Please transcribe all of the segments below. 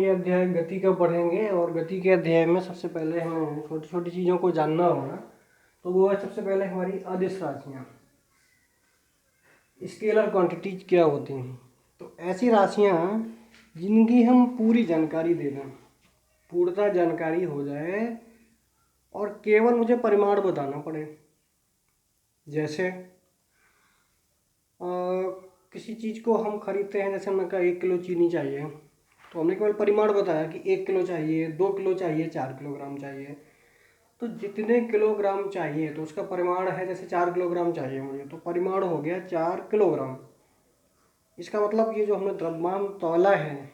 ये अध्याय गति का पढ़ेंगे और गति के अध्याय में सबसे पहले हमें छोटी छोटी चीज़ों को जानना होगा। तो वो है सबसे पहले हमारी अदिश राशियाँ, स्केलर क्वांटिटीज क्या होती हैं। तो ऐसी राशियाँ जिनकी हम पूरी जानकारी दे दें, पूर्णतः जानकारी हो जाए और केवल मुझे परिमाण बताना पड़े। जैसे किसी चीज़ को हम खरीदते हैं, जैसे हमने कहा 1 किलो चीनी चाहिए, तो हमने केवल परिमाण बताया कि 1 किलो चाहिए, 2 किलो चाहिए, 4 किलोग्राम चाहिए। तो जितने किलोग्राम चाहिए तो उसका परिमाण है, जैसे 4 किलोग्राम चाहिए मुझे, तो परिमाण हो गया 4 किलोग्राम। इसका मतलब ये जो हमने द्रव्यमान तौला है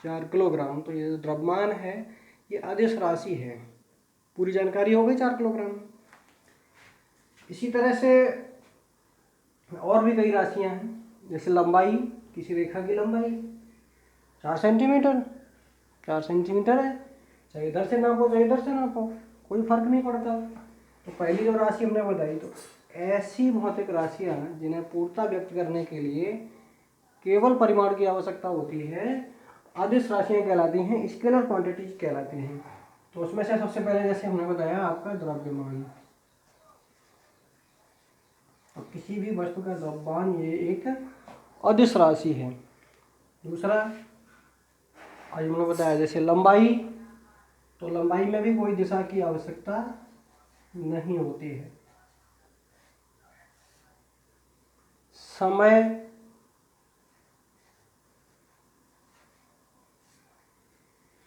4 किलोग्राम, तो ये द्रव्यमान है, ये अदिश राशि है। पूरी जानकारी हो गई 4 किलोग्राम। इसी तरह से और भी कई राशियाँ हैं, जैसे लंबाई, किसी रेखा की लंबाई 4 सेंटीमीटर, 4 सेंटीमीटर है, चाहे इधर से नापो चाहे इधर से नापो, कोई फर्क नहीं पड़ता। तो पहली जो राशि हमने बताई, तो ऐसी भौतिक राशियाँ जिन्हें पूर्णता व्यक्त करने के लिए केवल परिमाण की आवश्यकता होती है, अदिश राशियाँ कहलाती हैं, स्केलर क्वांटिटीज कहलाती हैं। तो उसमें से सबसे पहले जैसे हमने बताया आपका द्रव्यमान, तो किसी भी वस्तु का द्रव्यमान ये एक अदिश राशि है। दूसरा आज हमने बताया जैसे लंबाई, तो लंबाई में भी कोई दिशा की आवश्यकता नहीं होती है। समय,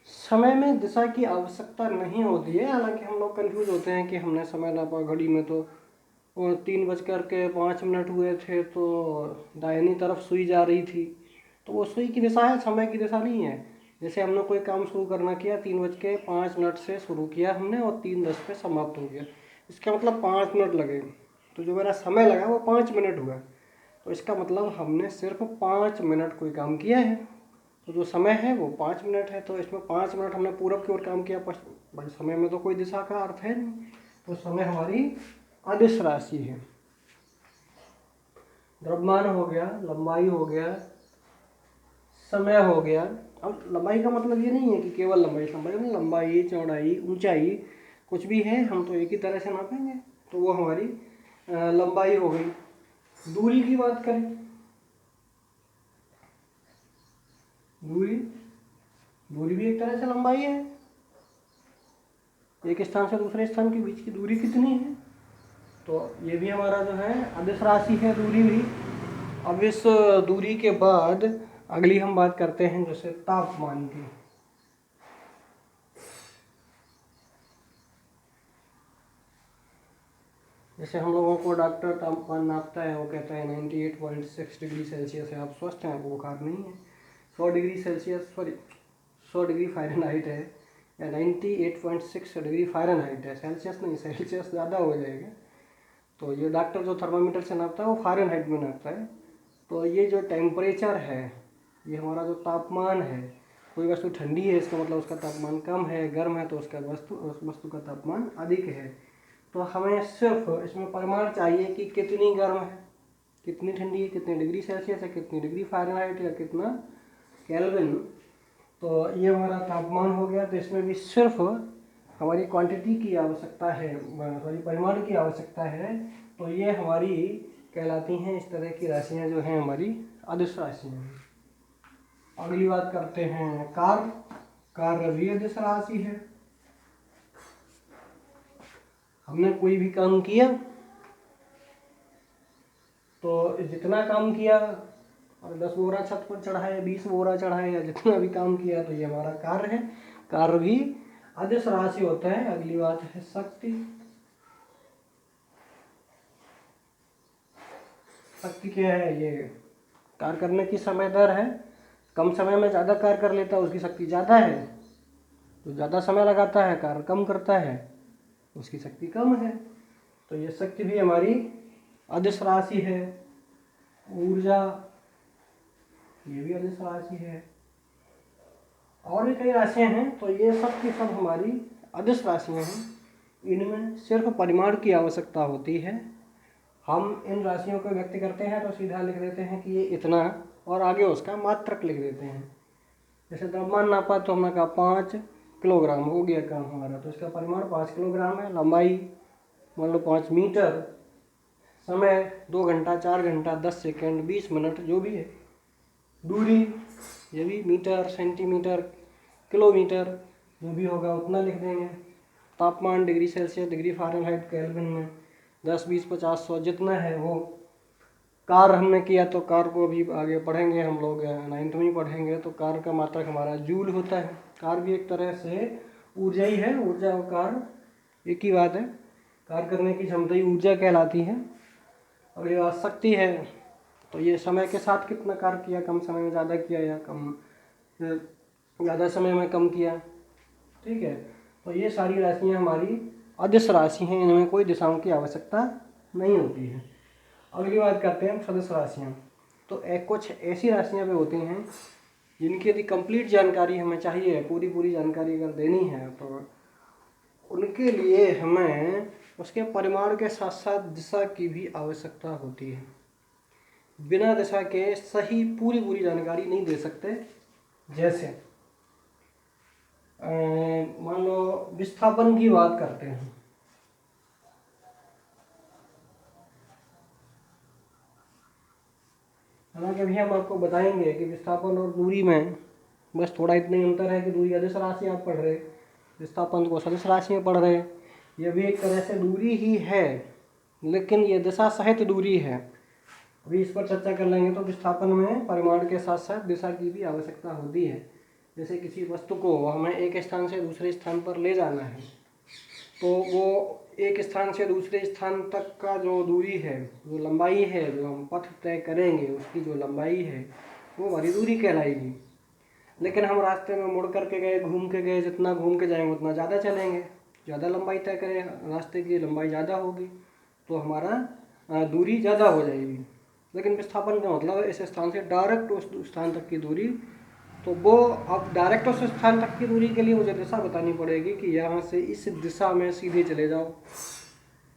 समय में दिशा की आवश्यकता नहीं होती है। हालांकि हम लोग कंफ्यूज होते हैं कि हमने समय नापा घड़ी में, तो 3:05 हुए थे, तो दाहिनी तरफ सुई जा रही थी, तो वो सुई की दिशा है, समय की दिशा नहीं है। जैसे हमने कोई काम शुरू करना किया, 3:05 से शुरू किया हमने और 3:10 पे समाप्त हो गया, इसका मतलब 5 मिनट लगे, तो जो मेरा समय लगा वो 5 मिनट हुआ। तो इसका मतलब हमने सिर्फ 5 मिनट कोई काम किया है, तो जो समय है वो 5 मिनट है। तो इसमें 5 मिनट हमने पूरब की ओर काम किया, भाई समय में तो कोई दिशा का अर्थ है नहीं, तो समय हमारी अदिश राशि है। द्रव्यमान हो गया, लंबाई हो गया, समय हो गया। अब लंबाई का मतलब ये नहीं है कि केवल लंबाई, लंबाई चौड़ाई ऊंचाई कुछ भी है, हम तो एक ही तरह से नापेंगे, तो वो हमारी लंबाई हो गई। दूरी की बात करें, दूरी भी एक तरह से लंबाई है। एक स्थान से दूसरे स्थान के बीच की दूरी कितनी है, तो ये भी हमारा जो है अदिश राशि है, दूरी भी। अब इस दूरी के बाद अगली हम बात करते हैं जैसे तापमान की। जैसे हम लोगों को डॉक्टर तापमान नापता है, वो कहता है 98.6 डिग्री सेल्सियस है, आप स्वस्थ हैं, आपको बुखार नहीं है। 100 degree Celsius, sorry 100 degree Fahrenheit है, या 98.6 डिग्री फ़ारेनहाइट है, सेल्सियस नहीं, सेल्सियस ज़्यादा हो जाएगा। तो ये डॉक्टर जो थर्मामीटर से नापता है वो फ़ारेनहाइट में नापता है। तो ये जो टेम्परेचर है, ये हमारा जो तापमान है, कोई वस्तु ठंडी है इसका मतलब उसका तापमान कम है, गर्म है तो उस वस्तु का तापमान अधिक है। तो हमें सिर्फ इसमें परिमाण चाहिए कि कितनी गर्म है, कितनी ठंडी है, कितने डिग्री सेल्सियस है, कितनी डिग्री फ़ारेनहाइट या कितना केल्विन। तो ये हमारा तापमान हो गया। तो इसमें भी सिर्फ हमारी क्वांटिटी की आवश्यकता है, सॉरी परिमाण की आवश्यकता है। तो ये हमारी कहलाती हैं, इस तरह की राशियाँ जो हैं हमारी अदिश राशियाँ। अगली बात करते हैं कार्य। कार्य भी अदिश राशि है। हमने कोई भी काम किया, तो जितना काम किया, और 10 बोरा छत पर चढ़ाए, 20 बोरा चढ़ाए, या जितना भी काम किया, तो ये हमारा कार्य है। कार्य भी अदिश राशि होता है। अगली बात है शक्ति। शक्ति क्या है, ये कार्य करने की समय दर है। कम समय में ज़्यादा कार्य कर लेता है उसकी शक्ति ज़्यादा है, तो ज़्यादा समय लगाता है कार्य कम करता है उसकी शक्ति कम है। तो ये शक्ति भी हमारी अदिश राशि है। ऊर्जा, ये भी अदिश राशि है। और भी कई राशियाँ हैं, तो ये सब की सब हमारी अदिश राशियाँ हैं। इनमें सिर्फ परिमाण की आवश्यकता होती है। हम इन राशियों को व्यक्त करते हैं तो सीधा लिख देते हैं कि ये इतना, और आगे उसका मात्रक लिख देते हैं। जैसे तापमान नापा तो हमने कहा 5 किलोग्राम, हो गया काम हमारा। तो इसका परिमाण 5 किलोग्राम है, लंबाई मान लो 5 मीटर, समय 2 घंटा, 4 घंटा, 10 सेकेंड, 20 मिनट, जो भी है। दूरी ये भी मीटर, सेंटीमीटर, किलोमीटर, जो भी होगा उतना लिख देंगे। तापमान degree Celsius, degree Fahrenheit, kelvin में, 10, 20, 50, 100 जितना है वो। कार हमने किया तो कार को अभी आगे पढ़ेंगे हम लोग, 9th में ही पढ़ेंगे। तो कार का मात्रक हमारा जूल होता है। कार भी एक तरह से ऊर्जा ही है, ऊर्जा और कार एक ही बात है। कार करने की क्षमता ही ऊर्जा कहलाती है। अगली बात शक्ति है। तो ये समय के साथ कितना कार्य किया, कम समय में ज़्यादा किया या कम ज़्यादा समय में कम किया, ठीक है। तो ये सारी राशियाँ हमारी अदिश राशि हैं, इनमें कोई दिशाओं की आवश्यकता नहीं होती है। अगली बात करते हैं सदिश राशियाँ। तो कुछ ऐसी राशियाँ भी होती हैं जिनकी यदि कंप्लीट जानकारी हमें चाहिए, पूरी जानकारी अगर देनी है, तो उनके लिए हमें उसके परिमाण के साथ साथ दिशा की भी आवश्यकता होती है। बिना दिशा के सही पूरी जानकारी नहीं दे सकते। जैसे मान लो विस्थापन की बात करते हैं। हालांकि अभी हम आपको बताएंगे कि विस्थापन और दूरी में बस थोड़ा इतना ही अंतर है कि दूरी अदिश राशि आप पढ़ रहे, विस्थापन को सदिश राशि में पढ़ रहे। ये भी एक तरह से दूरी ही है, लेकिन ये दिशा सहित दूरी है। अभी इस पर चर्चा कर लेंगे। तो विस्थापन में परिमाण के साथ साथ दिशा की भी आवश्यकता होती है। जैसे किसी वस्तु को हमें एक स्थान से दूसरे स्थान पर ले जाना है, तो वो एक स्थान से दूसरे स्थान तक का जो दूरी है, जो लंबाई है, जो हम पथ तय करेंगे, उसकी जो लंबाई है वो हमारी दूरी कहलाएगी। लेकिन हम रास्ते में मुड़ करके गए, घूम के गए, जितना घूम के जाएंगे उतना ज़्यादा चलेंगे, ज़्यादा लंबाई तय करें, रास्ते की लंबाई ज़्यादा होगी तो हमारा दूरी ज़्यादा हो जाएगी। लेकिन विस्थापन का मतलब इस स्थान से डायरेक्ट उस स्थान तक की दूरी। तो वो अब डायरेक्ट उस स्थान तक की दूरी के लिए मुझे दिशा बतानी पड़ेगी कि यहाँ से इस दिशा में सीधे चले जाओ।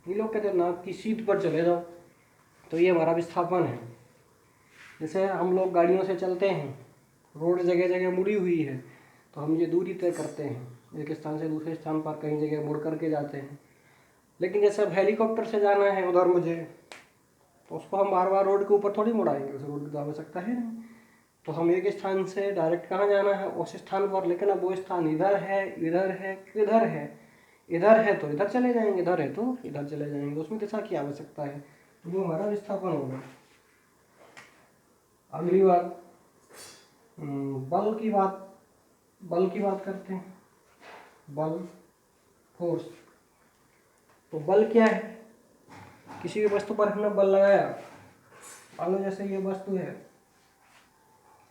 ये लोग कहते हैं नाव की सीध पर चले जाओ। तो ये हमारा विस्थापन है। जैसे हम लोग गाड़ियों से चलते हैं, रोड जगह जगह मुड़ी हुई है, तो हम ये दूरी तय करते हैं, एक स्थान से दूसरे स्थान पर कहीं जगह मुड़ करके जाते हैं। लेकिन जैसे अब हेलीकॉप्टर से जाना है उधर मुझे, तो उसको हम बार बार रोड के ऊपर थोड़ी मुड़ाएंगे, उस रोड की तो आवश्यकता है नहीं। तो हम एक स्थान से डायरेक्ट कहाँ जाना है, उस स्थान पर। लेकिन अब वो स्थान इधर है, इधर है, किधर है, इधर है तो इधर चले जाएंगे, इधर है तो इधर चले जाएंगे, उसमें दिशा की आवश्यकता है। तो वो हमारा विस्थापन होगा। अगली बात बल की बात करते हैं। बल, फोर्स। तो बल क्या है? किसी भी वस्तु पर हमने बल लगाया, मान लो जैसे ये वस्तु है,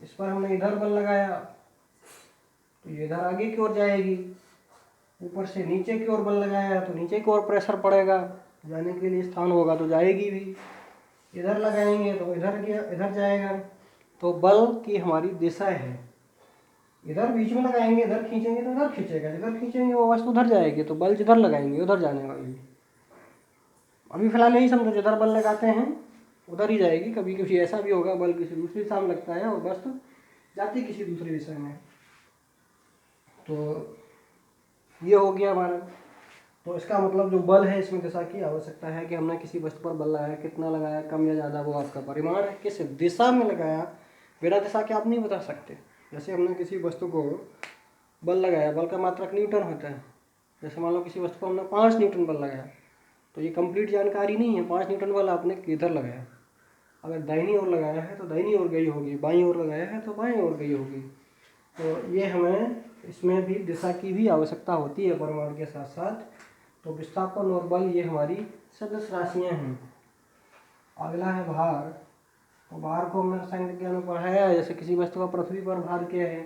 इस पर हमने इधर बल लगाया तो ये इधर आगे की ओर जाएगी। ऊपर से नीचे की ओर बल लगाया तो नीचे की ओर प्रेशर पड़ेगा, जाने के लिए स्थान होगा तो जाएगी भी। इधर लगाएंगे तो इधर जाएगा। तो बल की हमारी दिशा है। इधर बीच में लगाएंगे, इधर खींचेंगे तो इधर खींचेगा, जिधर खींचेंगे वो वस्तु उधर जाएगी। तो बल जिधर लगाएंगे उधर जाने वाली। अभी फिलहाल यही समझो, जिधर बल लगाते हैं उधर ही जाएगी। कभी कभी ऐसा भी होगा बल किसी दूसरी दिशा में लगता है और वस्तु जाती किसी दूसरी दिशा में। तो ये हो गया हमारा। तो इसका मतलब जो बल है इसमें दिशा की आवश्यकता है कि हमने किसी वस्तु पर बल लगाया, कितना लगाया, कम या ज़्यादा, वो आपका परिमाण है। किस दिशा में लगाया, बिना दिशा के आप नहीं बता सकते। जैसे हमने किसी वस्तु को बल लगाया, बल का मात्रक न्यूटन होता है। जैसे मान लो किसी वस्तु को हमने 5 न्यूटन बल लगाया, तो ये कंप्लीट जानकारी नहीं है 5 न्यूटन बल आपने किधर लगाया। अगर दाहिनी ओर लगाया है तो दाहिनी ओर गई होगी, बाईं ओर लगाया है तो बाईं ओर गई होगी। तो ये हमें इसमें भी दिशा की भी आवश्यकता होती है परिमाण के साथ साथ। तो विस्थापन और बल ये हमारी सदिश राशियाँ हैं। अगला है भार। तो भार को हमने रसायन विज्ञान में पढ़ाया है। जैसे किसी वस्तु का पृथ्वी पर भार क्या है,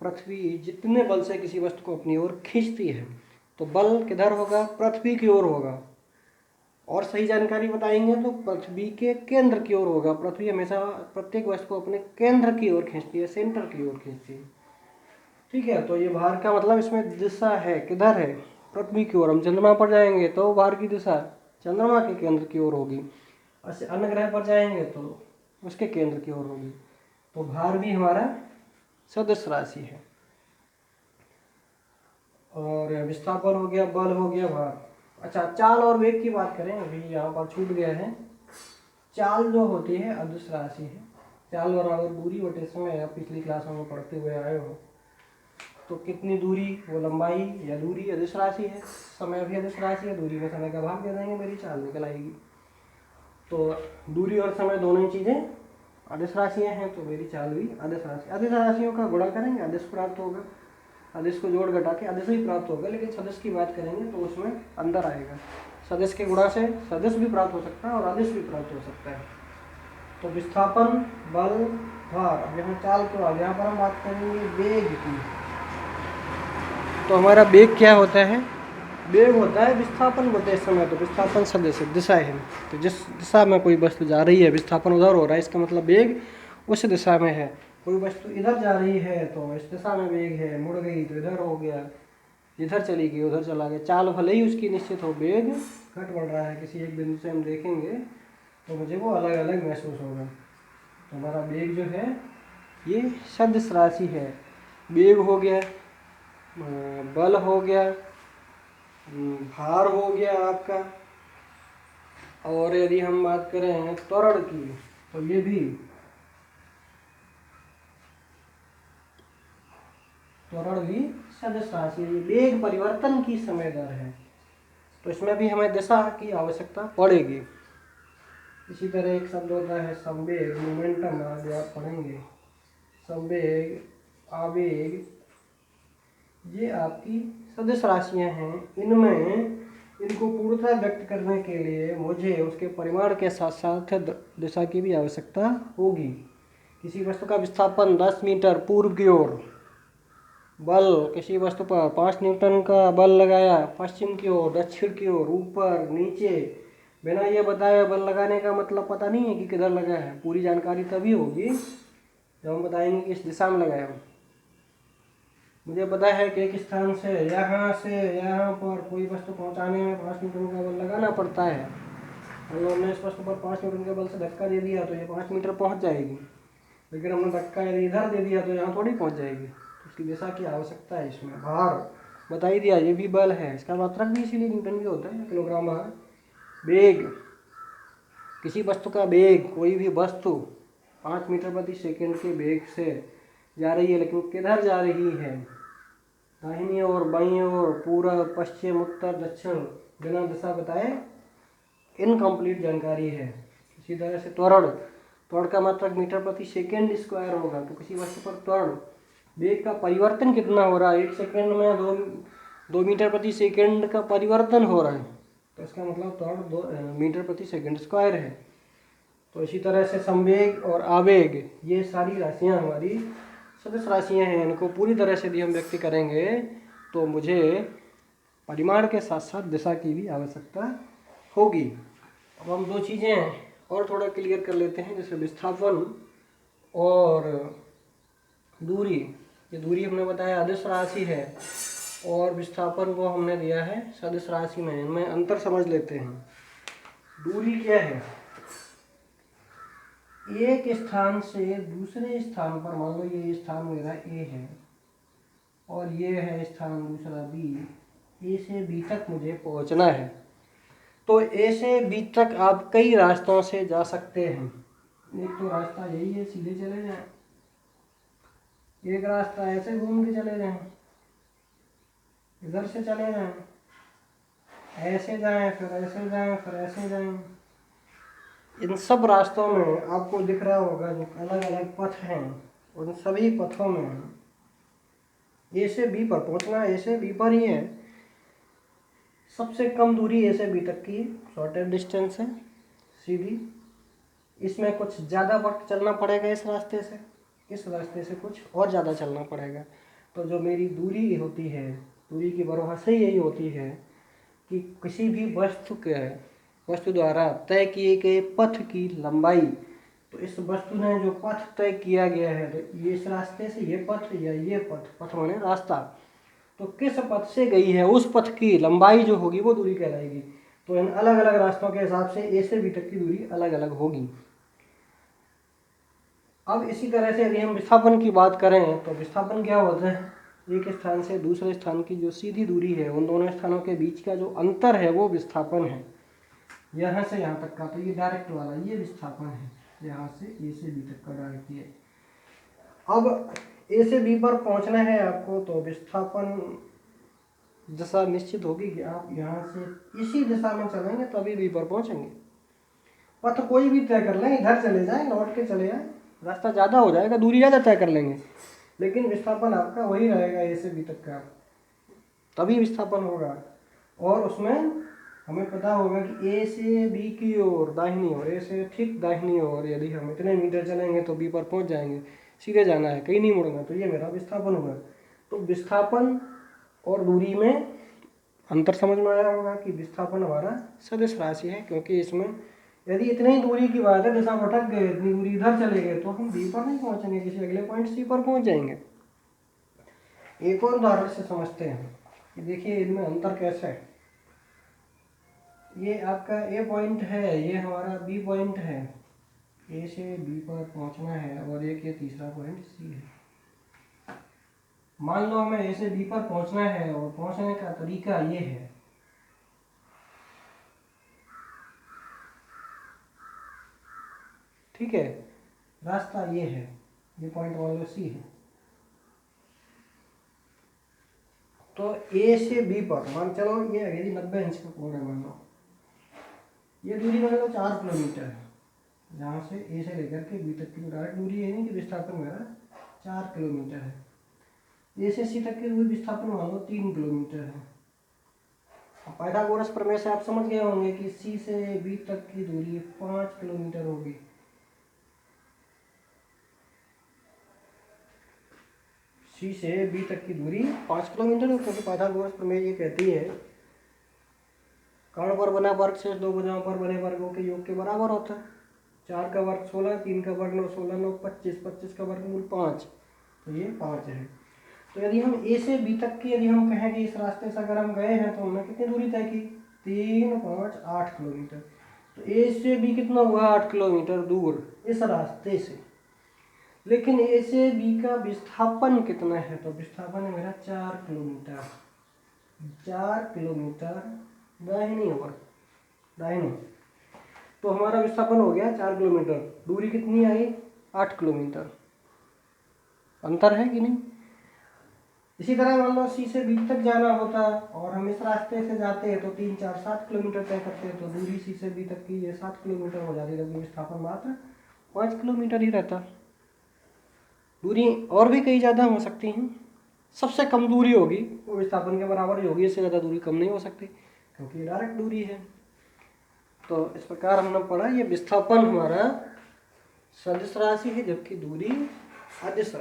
पृथ्वी जितने बल से किसी वस्तु को अपनी ओर खींचती है, तो बल किधर होगा, पृथ्वी की ओर होगा। और सही जानकारी बताएंगे तो पृथ्वी के केंद्र की ओर होगा। पृथ्वी हमेशा प्रत्येक वस्तु को अपने केंद्र की ओर खींचती है, सेंटर की ओर खींचती है, ठीक है। तो ये भार का मतलब इसमें दिशा है, किधर है, पृथ्वी की ओर। हम चंद्रमा पर जाएंगे तो भार की दिशा चंद्रमा के केंद्र की ओर होगी। ऐसे अन्य ग्रह पर जाएंगे तो उसके केंद्र की ओर होगी। तो भार भी हमारा सदिश राशि है। और विस्थापन हो गया, बल हो गया, भार। अच्छा, चाल और वेग की बात करें, अभी यहाँ पर छूट गया है। चाल जो होती है अदिश राशि है। चाल बराबर दूरी बटे समय, आप पिछली क्लासों में पढ़ते हुए आए हो। तो कितनी दूरी, वो लंबाई या दूरी अदिश राशि है, समय भी अदिश राशि है, दूरी में समय का भाग दे देंगे, मेरी चाल निकल आएगी। तो दूरी और समय दोनों ही चीज़ें अदिश राशियाँ हैं, तो मेरी चाल भी अदिश राशि। अदिश राशियों का गुणा करेंगे, अदिश प्राप्त होगा। अदिश को जोड़ घटा के अदिश ही प्राप्त होगा, लेकिन सदिश की बात करेंगे तो उसमें अंदर आएगा। सदिश के गुणा से सदिश भी प्राप्त हो सकता है और अदिश भी प्राप्त हो सकता है। तो विस्थापन, बल, भार। अब यहाँ चाल तो आ गया, यहाँ पर हम बात करेंगे वेग की। तो हमारा वेग क्या होता है? वेग होता है विस्थापन बटे समय। तो विस्थापन सदिश दिशा है, तो जिस दिशा में कोई वस्तु जा रही है, विस्थापन उधर हो रहा है, इसका मतलब वेग उस दिशा में है। कोई वस्तु इधर जा रही है तो इस दिशा में वेग है, मुड़ गई तो इधर हो गया, इधर चली गई उधर चला गया। चाल भले ही उसकी निश्चित हो, वेग घट बढ़ रहा है, किसी एक बिंदु से हम देखेंगे तो मुझे वो अलग अलग महसूस होगा। तो हमारा वेग जो है ये सदिश राशि है। वेग हो गया, बल हो गया, भार हो गया आपका। और यदि हम बात करें त्वरण की, तो ये भी त्वरण भी सदिश राशि है। ये वेग परिवर्तन की समय दर है, तो इसमें भी हमें दिशा की आवश्यकता पड़ेगी। इसी तरह एक शब्द होता है संवेग, मोमेंटम, आज आप पढ़ेंगे। संवेग, आवेग, ये आपकी सदिश राशियां हैं। इनमें इनको पूर्णतः व्यक्त करने के लिए मुझे उसके परिमाण के साथ साथ दिशा की भी आवश्यकता होगी। किसी वस्तु का विस्थापन 10 मीटर पूर्व की ओर, बल किसी वस्तु पर 5 न्यूटन का बल लगाया पश्चिम की ओर, दक्षिण की ओर, ऊपर, नीचे, बिना ये बताए बल लगाने का मतलब पता नहीं है कि किधर लगा है। पूरी जानकारी तभी होगी जब हम बताएंगे कि इस दिशा में लगाया। मुझे पता है कि एक स्थान से यहाँ पर कोई वस्तु पहुंचाने में 5 न्यूटन का बल लगाना पड़ता है। अगर हमने इस वस्तु पर 5 न्यूटन के बल से धक्का दे दिया तो ये 5 मीटर पहुंच जाएगी, लेकिन हमने धक्का यदि इधर दे दिया तो यहाँ थोड़ी पहुंच जाएगी। तो इसकी दिशा की आवश्यकता है। इसमें भार बता ही दिया, ये भी बल है, इसका मात्रक भी इसीलिए न्यूटन भी होता है, किलोग्राम भार। वेग, किसी वस्तु का वेग, कोई भी वस्तु 5 मीटर प्रति सेकेंड के वेग से जा रही है, लेकिन किधर जा रही है, दाहिनी ओर, बाईं ओर, पूर्व, पश्चिम, उत्तर, दक्षिण, बिना दिशा बताए इनकम्प्लीट जानकारी है। इसी तरह से त्वरण, त्वरण का मात्रक मीटर प्रति सेकेंड स्क्वायर होगा। तो किसी वस्तु पर त्वरण, वेग का परिवर्तन कितना हो रहा है, 1 सेकेंड में 2 मीटर प्रति सेकेंड का परिवर्तन हो रहा है, तो इसका मतलब त्वरण 2 मीटर प्रति सेकेंड स्क्वायर है। तो इसी तरह से संवेग और आवेग, ये सारी राशियाँ हमारी सदिश राशियाँ हैं। इनको पूरी तरह से यदि हम व्यक्त करेंगे तो मुझे परिमाण के साथ साथ दिशा की भी आवश्यकता होगी। अब हम 2 चीज़ें और थोड़ा क्लियर कर लेते हैं, जैसे विस्थापन और दूरी। ये दूरी हमने बताया अदिश राशि है और विस्थापन को हमने दिया है सदिश राशि में। इनमें अंतर समझ लेते हैं। दूरी क्या है? एक स्थान से दूसरे स्थान पर, मान लो ये स्थान मेरा ए है और ये है स्थान दूसरा बी, ए से बी तक मुझे पहुंचना है। तो ए से बी तक आप कई रास्तों से जा सकते हैं। एक तो रास्ता यही है, सीधे चले जाएं। एक रास्ता ऐसे घूम के चले जाएं, इधर से चले जाएं, ऐसे जाएं, फिर ऐसे जाएं, फिर ऐसे जाएं। इन सब रास्तों में आपको दिख रहा होगा जो अलग अलग पथ हैं, उन सभी पथों में ए से बी पर पहुंचना ए से बी पर ही है। सबसे कम दूरी ए से बी तक की शॉर्टेस्ट डिस्टेंस है, सीधी। इसमें कुछ ज़्यादा वक्त चलना पड़ेगा इस रास्ते से कुछ और ज़्यादा चलना पड़ेगा। तो जो मेरी दूरी होती है, दूरी की परिभाषा यही होती है कि किसी भी वस्तु द्वारा तय किए गए पथ की लंबाई। तो इस वस्तु ने जो पथ तय किया गया है, तो ये इस रास्ते से ये पथ या ये पथ माने रास्ता, तो किस पथ से गई है उस पथ की लंबाई जो होगी वो दूरी कहलाएगी। तो इन अलग अलग रास्तों के हिसाब से ए से बी तक की दूरी अलग अलग होगी। अब इसी तरह से यदि हम विस्थापन की बात करें तो विस्थापन क्या होता है, एक स्थान से दूसरे स्थान की जो सीधी दूरी है, उन दोनों स्थानों के बीच का जो अंतर है वो विस्थापन है। यहाँ से यहाँ तक का, तो ये डायरेक्ट वाला ये विस्थापन है, यहाँ से ए से बी तक का डायरेक्ट ये। अब ए से बी पर पहुँचना है आपको, तो विस्थापन दिशा निश्चित होगी कि आप यहाँ से इसी दिशा में चलेंगे तभी बी पर पहुँचेंगे। पथ कोई भी तय कर लें, इधर चले जाएं, लौट के चले जाएं, रास्ता ज़्यादा हो जाएगा, दूरी ज़्यादा तय कर लेंगे, लेकिन विस्थापन आपका वही रहेगा ए से बी तक का, तभी विस्थापन होगा। और उसमें हमें पता होगा कि ए से बी की ओर दाहिनी ओर, ए से ठीक दाहिनी ओर यदि हम इतने मीटर चलेंगे तो बी पर पहुंच जाएंगे, सीधे जाना है, कहीं नहीं मुड़ना, तो ये मेरा विस्थापन होगा। तो विस्थापन और दूरी में अंतर समझ में आया होगा कि विस्थापन हमारा सदिश राशि है, क्योंकि इसमें यदि इतनी ही दूरी की बात है, जैसा भटक गए, इतनी दूरी इधर चले गए, तो हम बी पर नहीं पहुंचेंगे, किसी अगले पॉइंट सी पर पहुंच जाएंगे। एक और उदाहरण से समझते हैं कि देखिए इनमें अंतर कैसा है। ये आपका ए पॉइंट है, ये हमारा बी पॉइंट है, ए से बी पर पहुंचना है, और एक ये तीसरा पॉइंट सी है। मान लो हमें ए से बी पर पहुंचना है और पहुंचने का तरीका ये है, ठीक है, रास्ता ये है, ये पॉइंट मान लो सी है। तो ए से बी पर मान चलो ये यदि 90 इंच का कोण है, मान लो ये दूरी मान लो 4 किलोमीटर है, जहाँ से ए से लेकर के बी तक की डायरेक्ट दूरी है, कि विस्थापन मेरा 4 किलोमीटर है। ए से सी तक की दूरी विस्थापन मान लो 3 किलोमीटर है। पाइथागोरस प्रमेय से आप समझ गए होंगे कि सी से बी तक की दूरी 5 किलोमीटर होगी। सी से बी तक की दूरी 5 किलोमीटर है, क्योंकि पाइथागोरस प्रमेय ये कहती है कर्ण पर बना वर्ग शेष दो भुजाओं पर बने वर्गों के योग के बराबर होता है। 4 का वर्ग 16, 3 का वर्ग 9, 16 9 25, 25 का वर्गमूल 5, तो ये 5 है। तो यदि हम ए से बी तक की यदि हम कहें कि इस रास्ते से अगर हम गए हैं तो हमने कितनी दूरी तय की, 3 5 8 किलोमीटर। तो ए से बी कितना हुआ, 8 किलोमीटर दूर इस रास्ते से। लेकिन ए से बी का विस्थापन कितना है, तो विस्थापन है मेरा 4 किलोमीटर। 4 किलोमीटर दाहिनी ओर, दाहिनी, तो हमारा विस्थापन हो गया 4 किलोमीटर। दूरी कितनी आई, 8 किलोमीटर। अंतर है कि नहीं। इसी तरह मान लो सी से बी तक जाना होता और हम इस रास्ते से जाते हैं तो 3 4 7 किलोमीटर तय करते हैं, तो दूरी सी से बी तक की ये 7 किलोमीटर हो जाती है, जबकि विस्थापन मात्र 5 किलोमीटर ही रहता। दूरी और भी कई ज़्यादा हो सकती हैं, सबसे कम दूरी होगी वो विस्थापन के बराबर ही होगी, इससे ज़्यादा दूरी कम नहीं हो सकती, क्योंकि डायरेक्ट दूरी है। तो इस प्रकार हमने पढ़ा ये विस्थापन हमारा सदिश राशि है, जबकि दूरी अदिश राशि।